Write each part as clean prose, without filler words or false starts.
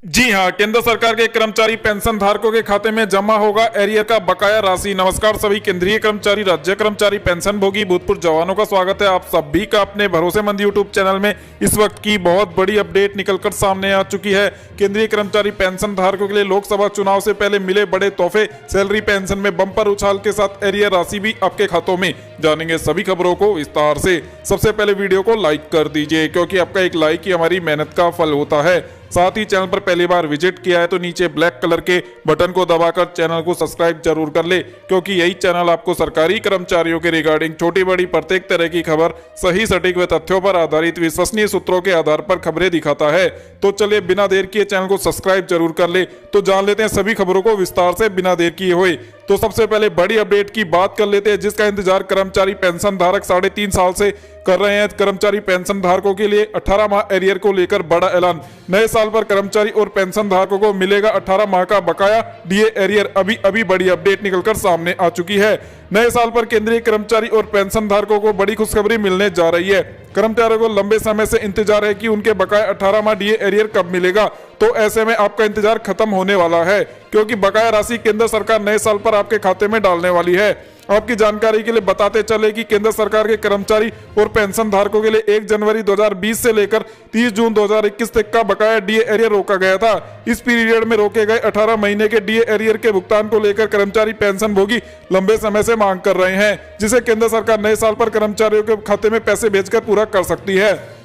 जी हां, केंद्र सरकार के कर्मचारी पेंशन धारकों के खाते में जमा होगा एरियर का बकाया राशि। नमस्कार सभी केंद्रीय कर्मचारी, राज्य कर्मचारी, पेंशन भोगी, भूतपूर्व जवानों का स्वागत है आप सभी का अपने भरोसेमंद यूट्यूब चैनल में। इस वक्त की बहुत बड़ी अपडेट निकलकर सामने आ चुकी है। केंद्रीय कर्मचारी पेंशन धारकों के लिए लोकसभा चुनाव से पहले मिले बड़े तोहफे, सैलरी पेंशन में बम्पर उछाल के साथ एरियर राशि भी आपके खातों में। जानेंगे सभी खबरों को विस्तार से। सबसे पहले वीडियो को लाइक कर दीजिए, क्योंकि आपका एक लाइक ही हमारी मेहनत का फल होता है। साथ ही चैनल पर पहली बार विजिट किया है तो नीचे ब्लैक कलर के बटन को दबाकर चैनल को सब्सक्राइब जरूर कर ले, क्योंकि यही चैनल आपको सरकारी कर्मचारियों के रिगार्डिंग छोटी बड़ी प्रत्येक तरह की खबर सही, सटीक व तथ्यों पर आधारित विश्वसनीय सूत्रों के आधार पर खबरें दिखाता है। तो चलिए बिना देर किए चैनल को सब्सक्राइब जरूर कर ले। तो जान लेते हैं सभी खबरों को विस्तार से बिना देर किए हुए। तो सबसे पहले बड़ी अपडेट की बात कर लेते हैं, जिसका इंतजार कर्मचारी पेंशन धारक 3.5 साल से कर रहे हैं। कर्मचारी पेंशन धारकों के लिए 18 माह एरियर को लेकर बड़ा ऐलान। नए साल पर कर्मचारी और पेंशन धारकों को मिलेगा 18 माह का बकाया डीए एरियर। अभी बड़ी अपडेट निकलकर सामने आ चुकी है। नए साल पर केंद्रीय कर्मचारी और पेंशन धारकों को बड़ी खुशखबरी मिलने जा रही है। कर्मचारियों को लंबे समय से इंतजार है कि उनके बकाया 18 माह डीए एरियर कब मिलेगा। तो ऐसे में आपका इंतजार खत्म होने वाला है, क्योंकि बकाया राशि केंद्र सरकार नए साल पर आपके खाते में डालने वाली है। आपकी जानकारी के लिए बताते चले कि केंद्र सरकार के कर्मचारी और पेंशन धारकों के लिए 1 जनवरी 2020 से लेकर 30 जून 2021 तक का बकाया डीए एरियर रोका गया था। इस पीरियड में रोके गए 18 महीने के डीए एरियर के भुगतान को लेकर कर्मचारी पेंशन भोगी लंबे समय से मांग कर रहे हैं, जिसे केंद्र सरकार नए साल पर कर्मचारियों के खाते में पैसे भेजकर पूरा कर सकती है।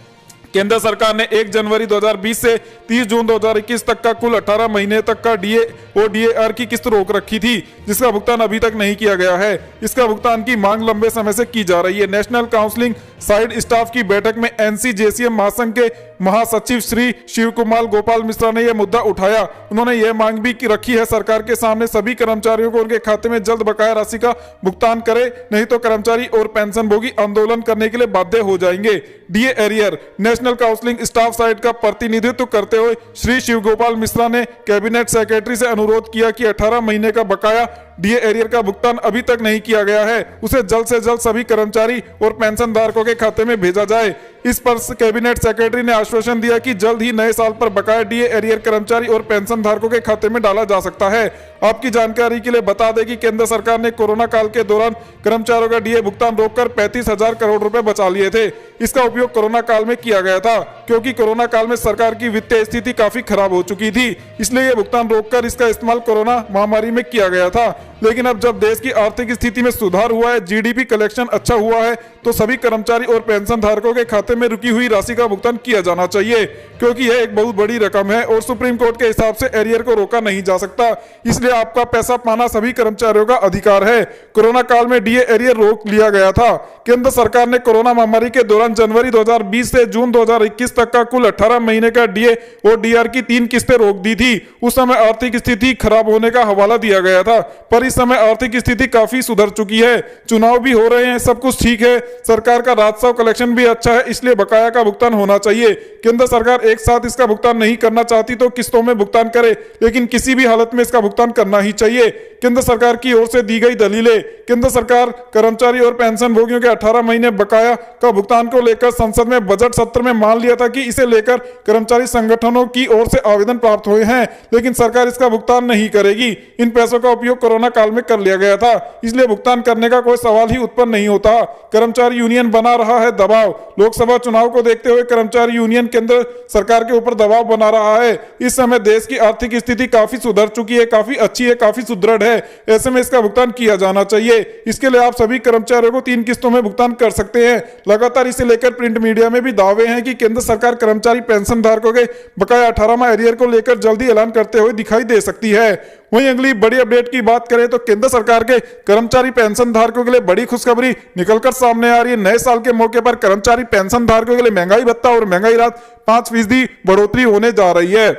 केंद्र सरकार ने 1 जनवरी 2020 से 30 जून 2021 तक का कुल 18 महीने तक का डीए और डीएआर की किस्त रोक रखी थी, जिसका भुगतान अभी तक नहीं किया गया है। इसका भुगतान की मांग लंबे समय से की जा रही है। नेशनल काउंसलिंग साइड स्टाफ की बैठक में एनसीजेसीएम महासंघ के महासचिव श्री शिव कुमार गोपाल मिश्रा ने यह मुद्दा उठाया। उन्होंने यह मांग भी रखी है सरकार के सामने सभी कर्मचारियों को उनके खाते में जल्द बकाया राशि का भुगतान करे, नहीं तो कर्मचारी और पेंशन भोगी आंदोलन करने के लिए बाध्य हो जाएंगे। DA arrear. National counselling staff side का प्रतिनिधित्व करते हुए श्री शिव गोपाल मिश्रा ने कैबिनेट सेक्रेटरी से अनुरोध किया कि 18 महीने का बकाया डीए एरियर का भुगतान अभी तक नहीं किया गया है, उसे जल्द से जल्द सभी कर्मचारी और पेंशन धारकों के खाते में भेजा जाए। इस पर कैबिनेट सेक्रेटरी ने आश्वासन दिया कि जल्द ही नए साल पर बकाया डीए एरियर कर्मचारी और पेंशन धारकों के खाते में डाला जा सकता है। आपकी जानकारी के लिए बता दें कि केंद्र सरकार ने कोरोना काल के दौरान कर्मचारियों का डीए भुगतान रोककर 35,000 करोड़ रुपए बचा लिए थे। इसका उपयोग कोरोना काल में किया गया था, क्योंकि कोरोना काल में सरकार की वित्तीय स्थिति काफी खराब हो चुकी थी, इसलिए यह भुगतान रोककर इसका इस्तेमाल कोरोना महामारी में किया गया था। लेकिन अब जब देश की आर्थिक स्थिति में सुधार हुआ है, जीडीपी कलेक्शन अच्छा हुआ है, तो सभी कर्मचारी और पेंशन धारकों के खाते में रुकी हुई राशि का भुगतान किया जाना चाहिए, क्योंकि यह एक बहुत बड़ी रकम है और सुप्रीम कोर्ट के हिसाब से एरियर को रोका नहीं जा सकता। इसलिए आपका पैसा पाना सभी कर्मचारियों का अधिकार है। कोरोना काल में डीए एरियर रोक लिया गया था। केंद्र सरकार ने कोरोना महामारी के दौरान जनवरी 2020 से जून 2021 तक का कुल 18 महीने का डीए और डीआर की 3 किस्तें रोक दी थी। उस समय आर्थिक स्थिति खराब होने का हवाला दिया गया था, पर इस समय आर्थिक स्थिति काफी सुधर चुकी है। चुनाव भी हो रहे हैं, सब कुछ ठीक है, सरकार का राजस्व कलेक्शन भी अच्छा है, इसलिए बकाया का भुगतान होना चाहिए। केंद्र सरकार एक साथ इसका भुगतान नहीं करना चाहती तो किस्तों में भुगतान करे, लेकिन किसी भी हालत में इसका भुगतान करना ही चाहिए। केंद्र सरकार की ओर से दी गई दलीलें। केंद्र सरकार कर्मचारी और पेंशन भोगियों के 18 महीने बकाया का भुगतान को लेकर संसद में बजट सत्र में मान लिया था कि इसे लेकर कर्मचारी संगठनों की ओर से आवेदन प्राप्त हुए हैं, लेकिन सरकार इसका भुगतान नहीं करेगी। इन पैसों का उपयोग कोरोना काल में कर लिया गया था, इसलिए भुगतान करने का कोई सवाल ही उत्पन्न नहीं होता। कर्मचारी यूनियन बना रहा है दबाव। लोकसभा चुनाव को देखते हुए कर्मचारी यूनियन केंद्र सरकार के ऊपर दबाव बना रहा है। इस समय देश की आर्थिक स्थिति काफी सुधर चुकी है, काफी अच्छी है, काफी सुदृढ़ है। ऐसे में इसका भुगतान किया जाना चाहिए। इसके लिए आप सभी कर्मचारियों को 3 किस्तों में भुगतान कर सकते हैं। लगातार इसे लेकर प्रिंट मीडिया में भी दावे हैं कि केंद्र सरकार कर्मचारी पेंशन धारकों के बकाया 18 माह एरियर को लेकर जल्दी ऐलान करते हुए दिखाई दे सकती है। वहीं अगली बड़ी अपडेट की बात करें तो केंद्र सरकार के कर्मचारी पेंशन धारकों के लिए बड़ी खुशखबरी निकलकर सामने आ रही है। नए साल के मौके पर कर्मचारी पेंशन धारकों के लिए महंगाई भत्ता और महंगाई राहत 5% बढ़ोतरी होने जा रही है।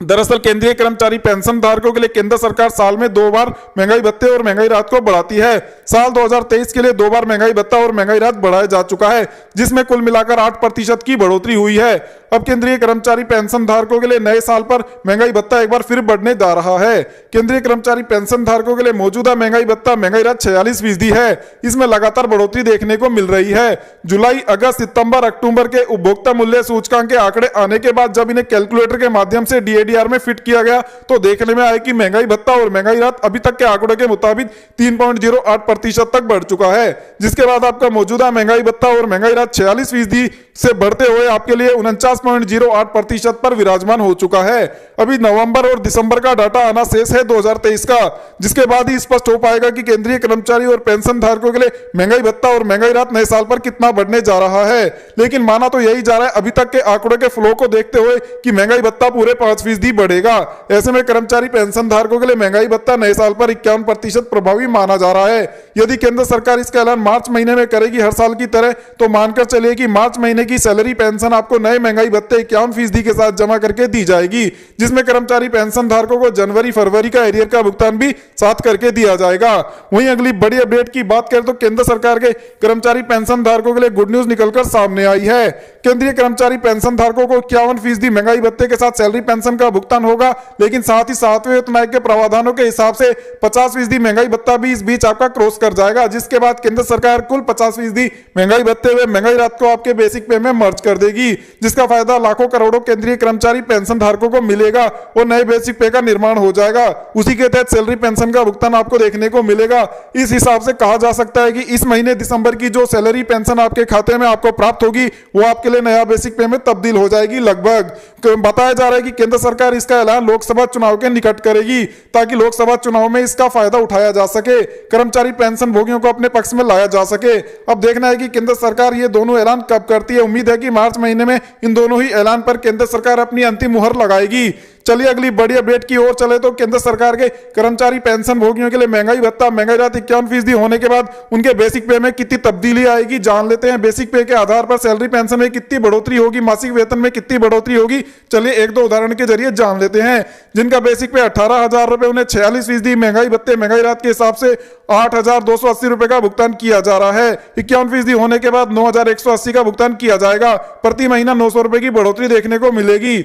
दरअसल केंद्रीय कर्मचारी पेंशन धारकों के लिए केंद्र सरकार साल में 2 बार महंगाई भत्ते और महंगाई राहत को बढ़ाती है। साल 2023 के लिए 2 बार महंगाई भत्ता और महंगाई राहत बढ़ाया जा चुका है, जिसमें कुल मिलाकर 8% की बढ़ोतरी हुई है। अब केंद्रीय कर्मचारी पेंशन धारकों के लिए नए साल पर महंगाई भत्ता एक बार फिर बढ़ने जा रहा है। केंद्रीय कर्मचारी पेंशन धारकों के लिए मौजूदा महंगाई भत्ता महंगाई राहत 46% है। इसमें लगातार बढ़ोतरी देखने को मिल रही है। जुलाई, अगस्त, सितंबर, अक्टूबर के उपभोक्ता मूल्य सूचकांक के आंकड़े आने के बाद जब इन्हें कैलकुलेटर के माध्यम से डीएडीआर में फिट किया गया तो देखने में आया कि महंगाई भत्ता और महंगाई राहत अभी तक के आंकड़ों के मुताबिक 3.08% तक बढ़ चुका है, जिसके बाद आपका मौजूदा महंगाई भत्ता और महंगाई राहत 46% से बढ़ते हुए आपके लिए 49.08% पर विराजमान हो चुका है। अभी नवंबर और दिसंबर का डाटा आना शेष है 2023 का, जिसके बाद ही स्पष्ट हो पाएगा कि केंद्रीय कर्मचारी और पेंशन धारकों के लिए महंगाई भत्ता और महंगाई राहत नए साल पर कितना बढ़ने जा रहा है। लेकिन माना तो यही जा रहा है अभी तक के आंकड़ों के फ्लो को देखते हुए कि महंगाई भत्ता पूरे 5% बढ़ेगा। ऐसे में कर्मचारी पेंशन धारकों के लिए महंगाई भत्ता नए साल पर 51% प्रभावी माना जा रहा है। यदि केंद्र सरकार इसका ऐलान मार्च महीने में करेगी हर साल की तरह, तो मानकर चलिए कि मार्च महीने की सैलरी पेंशन आपको नए महंगाई भत्ते 51% के साथ जमा करके दी जाएगी, जिसमें कर्मचारी पेंशन धारकों को जनवरी फरवरी का एरियर का भुगतान भी साथ करके दिया जाएगा। वहीं अगली बड़ी अपडेट की बात करें तो केंद्र सरकार के कर्मचारी पेंशन धारकों के लिए गुड न्यूज निकलकर सामने आई है। केंद्रीय कर्मचारी पेंशन धारकों को 51% महंगाई भत्ते के साथ सैलरी पेंशन का भुगतान होगा, लेकिन साथ ही 7वें वेतन आयोग के प्रावधानों के हिसाब से 50% महंगाई भत्ता भी इस बीच आपका क्रॉस कर जाएगा, जिसके बाद केंद्र सरकार कुल 50% महंगाई भत्ते हुए महंगाई राहत को आपके बेसिक पे में मर्ज कर देगी, जिसका फायदा लाखों करोड़ों केंद्रीय कर्मचारी पेंशन धारकों को मिलेगा और नए बेसिक पे का निर्माण हो जाएगा। उसी के तहत सैलरी पेंशन का भुगतान आपको देखने को मिलेगा। इस हिसाब से कहा जा सकता है कि इस महीने दिसंबर की जो सैलरी पेंशन आपके खाते में आपको प्राप्त होगी वो आपके लिए नया बेसिक पे में तब्दील हो जाएगी। लगभग बताया जा रहा है कि केंद्र सरकार इसका ऐलान लोकसभा चुनाव के निकट करेगी ताकि लोकसभा चुनाव में इसका फायदा उठाया जा सके, कर्मचारी पेंशन भोगियों को अपने पक्ष में लाया जा सके। अब देखना है कि केंद्र सरकार ये दोनों ऐलान कब करती है। उम्मीद है कि मार्च महीने में इन दोनों ही ऐलान पर केंद्र सरकार अपनी अंतिम मुहर लगाएगी। चलिए अगली बड़ी अपडेट की ओर चले तो केंद्र सरकार के कर्मचारी पेंशन भोगियों के लिए महंगाई भत्ता महंगाई राहत 51% होने के बाद उनके बेसिक पे में कितनी तब्दीली आएगी जान लेते हैं। बेसिक पे के आधार पर सैलरी पेंशन में कितनी बढ़ोतरी होगी, मासिक वेतन में कितनी बढ़ोतरी होगी, चलिए एक दो उदाहरण के जरिए जान लेते हैं। जिनका बेसिक पे 18,000 रुपए, उन्हें 46% महंगाई भत्ते महंगाई राहत के हिसाब से 8,280 रुपए का भुगतान किया जा रहा है। 51% होने के बाद 9,180 का भुगतान किया जाएगा। प्रति महीना 900 रुपए की बढ़ोतरी देखने को मिलेगी।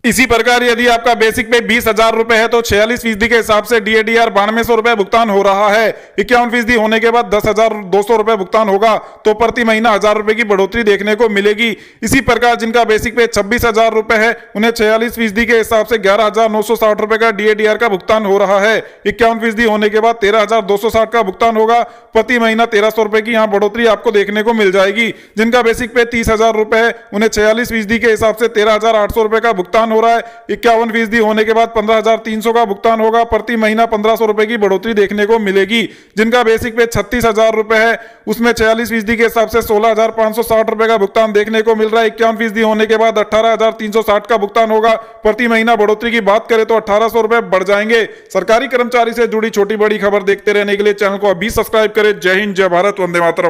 इसी प्रकार यदि आपका बेसिक पे 20,000 रुपए है तो 46% के हिसाब से डीएडीआर 9200 रुपए भुगतान हो रहा है। 51% होने के बाद 10,200 रुपए भुगतान होगा तो प्रति महीना 1,000 रुपए की बढ़ोतरी देखने को मिलेगी। इसी प्रकार जिनका बेसिक पे 26,000 रुपए है उन्हें 46% के हिसाब से 11,960 रुपए का डीएडीआर का भुगतान हो रहा है। 51% होने के बाद 13,260 का भुगतान होगा। प्रति महीना 1,300 रुपए की यहाँ बढ़ोतरी आपको देखने को मिल जाएगी। जिनका बेसिक पे 30,000 रुपए है उन्हें 46% के हिसाब से 13,800 रुपए का भुगतान हो रहा है। 51% होने के बाद 15,300 का भुगतान होगा। प्रति महीना 1,500 रुपए की बढ़ोतरी देखने को मिलेगी। जिनका बेसिक पे 36,000 रुपए है उसमें 46% के हिसाब से 16,560 रुपए का भुगतान देखने को मिल रहा है। 51% होने के बाद 18,360 का भुगतान होगा। प्रति महीना बढ़ोतरी की बात करें तो 1,800 रुपए बढ़ जाएंगे। सरकारी कर्मचारी से जुड़ी छोटी बड़ी खबर देखते रहने के लिए चैनल को अभी सब्सक्राइब करें। जय हिंद, जय भारत, वंदे मातरम।